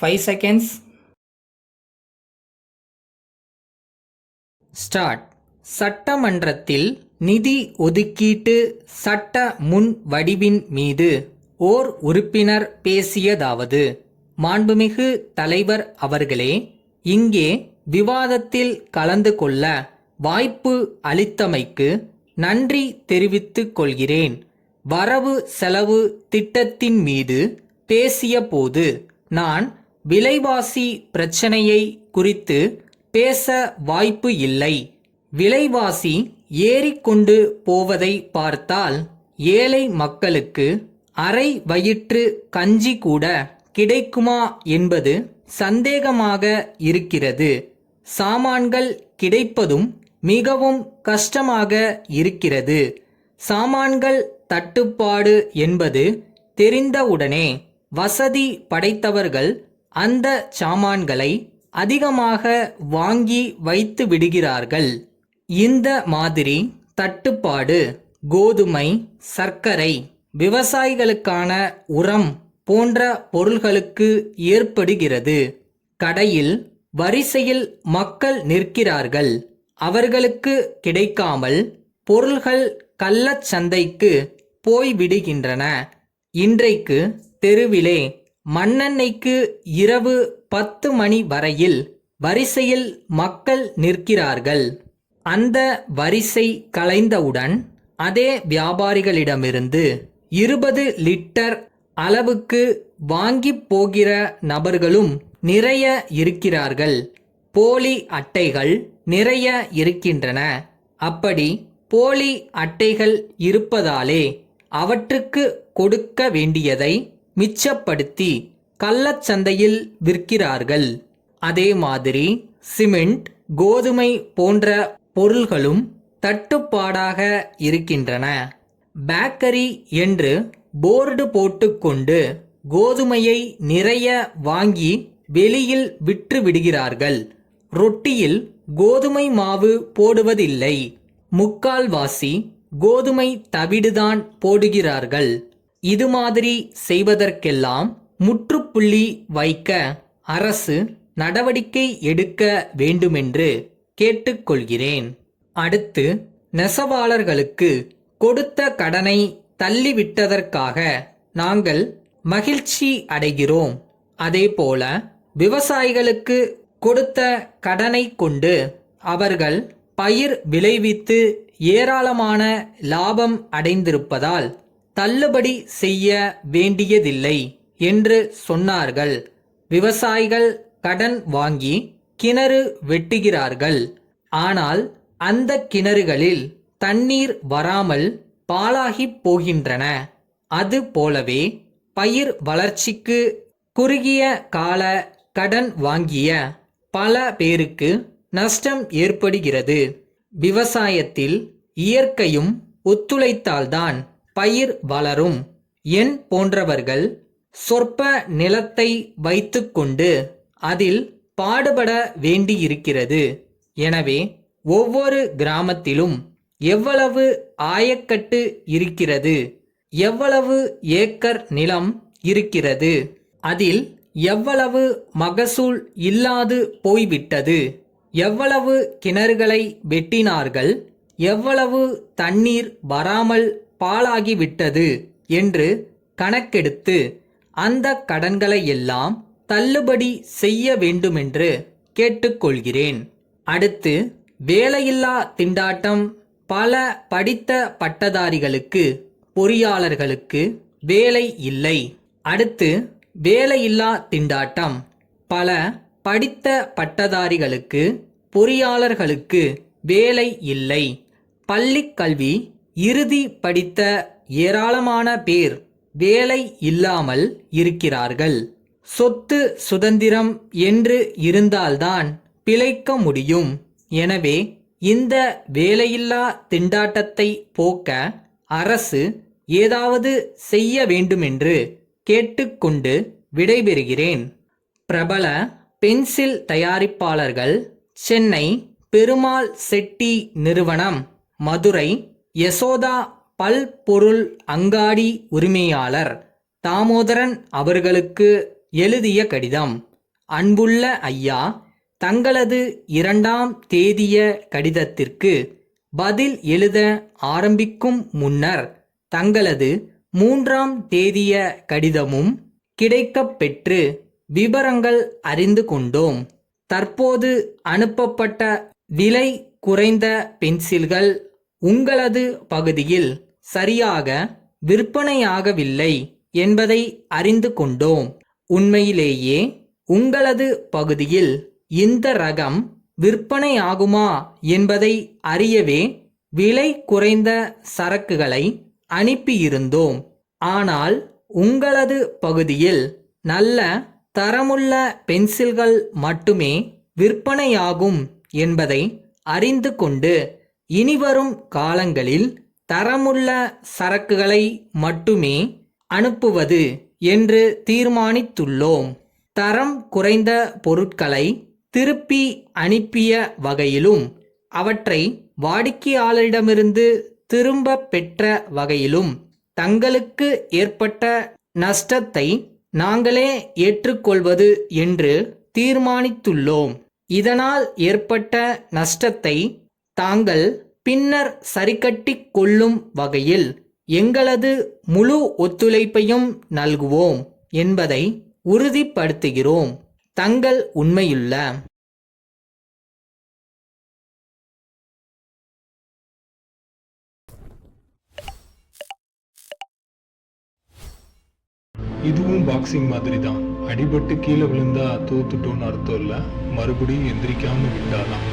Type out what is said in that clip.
5 seconds. Start. சட்டமன்றத்தில் நிதி ஒதுக்கீட்டு சட்ட முன் வடிவின் மீது ஓர் உறுப்பினர் பேசியதாவது: மாண்புமிகு தலைவர் அவர்களே, இங்கே விவாதத்தில் கலந்து கொள்ள வாய்ப்பு அளித்தமைக்கு நன்றி தெரிவித்துக் கொள்கிறேன். வரவு செலவு திட்டத்தின் மீது பேசிய போது நான் விலைவாசி பிரச்சனையை குறித்து பேச வாய்ப்பு இல்லை. விலைவாசி ஏறிக்கொண்டு போவதை பார்த்தால் ஏழை மக்களுக்கு அரை வயிற்று கஞ்சி கூட கிடைக்குமா என்பது சந்தேகமாக இருக்கிறது. சாமான்கள் கிடைப்பதும் மிகவும் கஷ்டமாக இருக்கிறது. சாமான்கள் தட்டுப்பாடு என்பது தெரிந்தவுடனே வசதி படைத்தவர்கள் அந்த சாமான்களை அதிகமாக வாங்கி வைத்து விடுகிறார்கள். இந்த மாதிரி தட்டுப்பாடு கோதுமை, சர்க்கரை, விவசாயிகளுக்கான உரம் போன்ற பொருள்களுக்கு ஏற்படுகிறது. கடையில் வரிசையில் மக்கள் நிற்கிறார்கள். அவர்களுக்கு கிடைக்காமல் பொருள்கள் கள்ளச்சந்தைக்கு போய்விடுகின்றன. இன்றைக்கு தெருவிலே மண்ணெண்ணெய்க்கு இரவு 10 மணி வரையில் வரிசையில் மக்கள் நிற்கிறார்கள். அந்த வரிசை கலைந்தவுடன் அதே வியாபாரிகளிடமிருந்து 20 லிட்டர் அளவுக்கு வாங்கி போகிற நபர்களும் நிறைய இருக்கிறார்கள். போலி அட்டைகள் நிறைய இருக்கின்றன. அப்படி போலி அட்டைகள் இருப்பதாலே அவற்றுக்கு கொடுக்க வேண்டியதை மிச்சப்படுத்தி கள்ளச்சந்தையில் விற்கிறார்கள். அதே மாதிரி சிமெண்ட், கோதுமை போன்ற பொருள்களும் தட்டுப்பாடாக இருக்கின்றன. பேக்கரி என்று போர்டு போட்டுக்கொண்டு கோதுமையை நிறைய வாங்கி வெளியில் விற்று விடுகிறார்கள். ரொட்டியில் கோதுமை மாவு போடுவதில்லை. முக்கால்வாசி கோதுமை தவிடுதான் போடுகிறார்கள். இது மாதிரி செய்வதற்கெல்லாம் முற்றுப்புள்ளி வைக்க அரசு நடவடிக்கை எடுக்க வேண்டுமென்று கேட்டுக்கொள்கிறேன். அடுத்து, நெசவாளர்களுக்கு கொடுத்த கடனை தள்ளிவிட்டதற்காக நாங்கள் மகிழ்ச்சி அடைகிறோம். அதேபோல விவசாயிகளுக்கு கொடுத்த கடனை கொண்டு அவர்கள் பயிர் விளைவித்து ஏராளமான லாபம் அடைந்திருப்பதால் தள்ளுபடி செய்ய வேண்டியதில்லை என்று சொன்னார்கள். விவசாயிகள் கடன் வாங்கி கிணறு வெட்டுகிறார்கள். ஆனால் அந்த கிணறுகளில் தண்ணீர் வராமல் பாழாகி போகின்றன. அது போலவே பயிர் வளர்ச்சிக்கு குறுகிய கால கடன் வாங்கிய பல பேருக்கு நஷ்டம் ஏற்படுகிறது. விவசாயத்தில் இயற்கையும் ஒத்துழைத்தால்தான் பயிர் வளரும். என் போன்றவர்கள் சொற்ப நிலத்தை வைத்துக்கொண்டு அதில் பாடுபட வேண்டியிருக்கிறது. எனவே ஒவ்வொரு கிராமத்திலும் எவ்வளவு ஆயக்கட்டு இருக்கிறது, எவ்வளவு ஏக்கர் நிலம் இருக்கிறது, அதில் எவ்வளவு மகசூல் இல்லாது போய்விட்டது, எவ்வளவு கிணறுகளை வெட்டினார்கள், எவ்வளவு தண்ணீர் வராமல் பாழாகிவிட்டது என்று கணக்கெடுத்து அந்த கடன்களை எல்லாம் தள்ளுபடி செய்ய வேண்டுமென்று கேட்டுக்கொள்கிறேன். அடுத்து, வேலையில்லா திண்டாட்டம். பல படித்த பட்டதாரிகளுக்கு, பொறியாளர்களுக்கு வேலை இல்லை. அடுத்து, வேலையில்லா திண்டாட்டம். பல படித்த பட்டதாரிகளுக்கு, பொறியாளர்களுக்கு வேலை இல்லை. பள்ளிக் கல்வி இறுதி படித்த ஏராளமான பேர் வேலை இல்லாமல் இருக்கிறார்கள். சொத்து சுதந்திரம் என்று இருந்தால்தான் பிழைக்க முடியும். எனவே இந்த வேலையில்லா திண்டாட்டத்தை போக்க அரசு ஏதாவது செய்ய வேண்டுமென்று கேட்டுக்கொண்டு விடைபெறுகிறேன். பிரபல பென்சில் தயாரிப்பாளர்கள்: சென்னை பெருமாள் செட்டி நிறுவனம், மதுரை யசோதா பல்பொருள் அங்காடி உரிமையாளர் தாமோதரன் அவர்களுக்கு எழுதிய கடிதம். அன்புள்ள ஐயா, தங்களது 2ஆம் தேதிய கடிதத்திற்கு பதில் எழுத ஆரம்பிக்கும் முன்னர் தங்களது 3ஆம் தேதிய கடிதமும் கிடைக்கப் பெற்று விபரங்கள் அறிந்து கொண்டோம். தற்போது அனுப்பப்பட்ட விலை குறைந்த பென்சில்கள் உங்களது பகுதியில் சரியாக விற்பனையாகவில்லை என்பதை அறிந்து கொண்டோம். உண்மையிலேயே உங்களது பகுதியில் இந்த ரகம் விற்பனையாகுமா என்பதை அறியவே விலை குறைந்த சரக்குகளை அனுப்பியிருந்தோம். ஆனால் உங்களது பகுதியில் நல்ல தரமுள்ள பென்சில்கள் மட்டுமே விற்பனையாகும் என்பதை அறிந்து கொண்டு இனிவரும் காலங்களில் தரமுள்ள சரக்குகளை மட்டுமே அனுப்புவது என்று தீர்மானித்துள்ளோம். தரம் குறைந்த பொருட்களை திருப்பி அனுப்பிய வகையிலும் அவற்றை வாடிக்கையாளரிடமிருந்து திரும்ப பெற்ற வகையிலும் தங்களுக்கு ஏற்பட்ட நஷ்டத்தை நாங்களே ஏற்றுக்கொள்வது என்று தீர்மானித்துள்ளோம். இதனால் ஏற்பட்ட நஷ்டத்தை தாங்கள் பின்னர் சரிக்கட்டிக் கொள்ளும் வகையில் எங்களது முழு ஒத்துழைப்பையும் நல்குவோம் என்பதை உறுதிப்படுத்துகிறோம். தங்கள் உண்மையுள்ள இதுவும் பாக்ஸிங் மாதிரி தான். அடிபட்டு கீழே விழுந்தா தோத்துட்டோன்னு அர்த்தம் இல்லை, மறுபடியும் எந்திரிக்காம விட்டாதான்.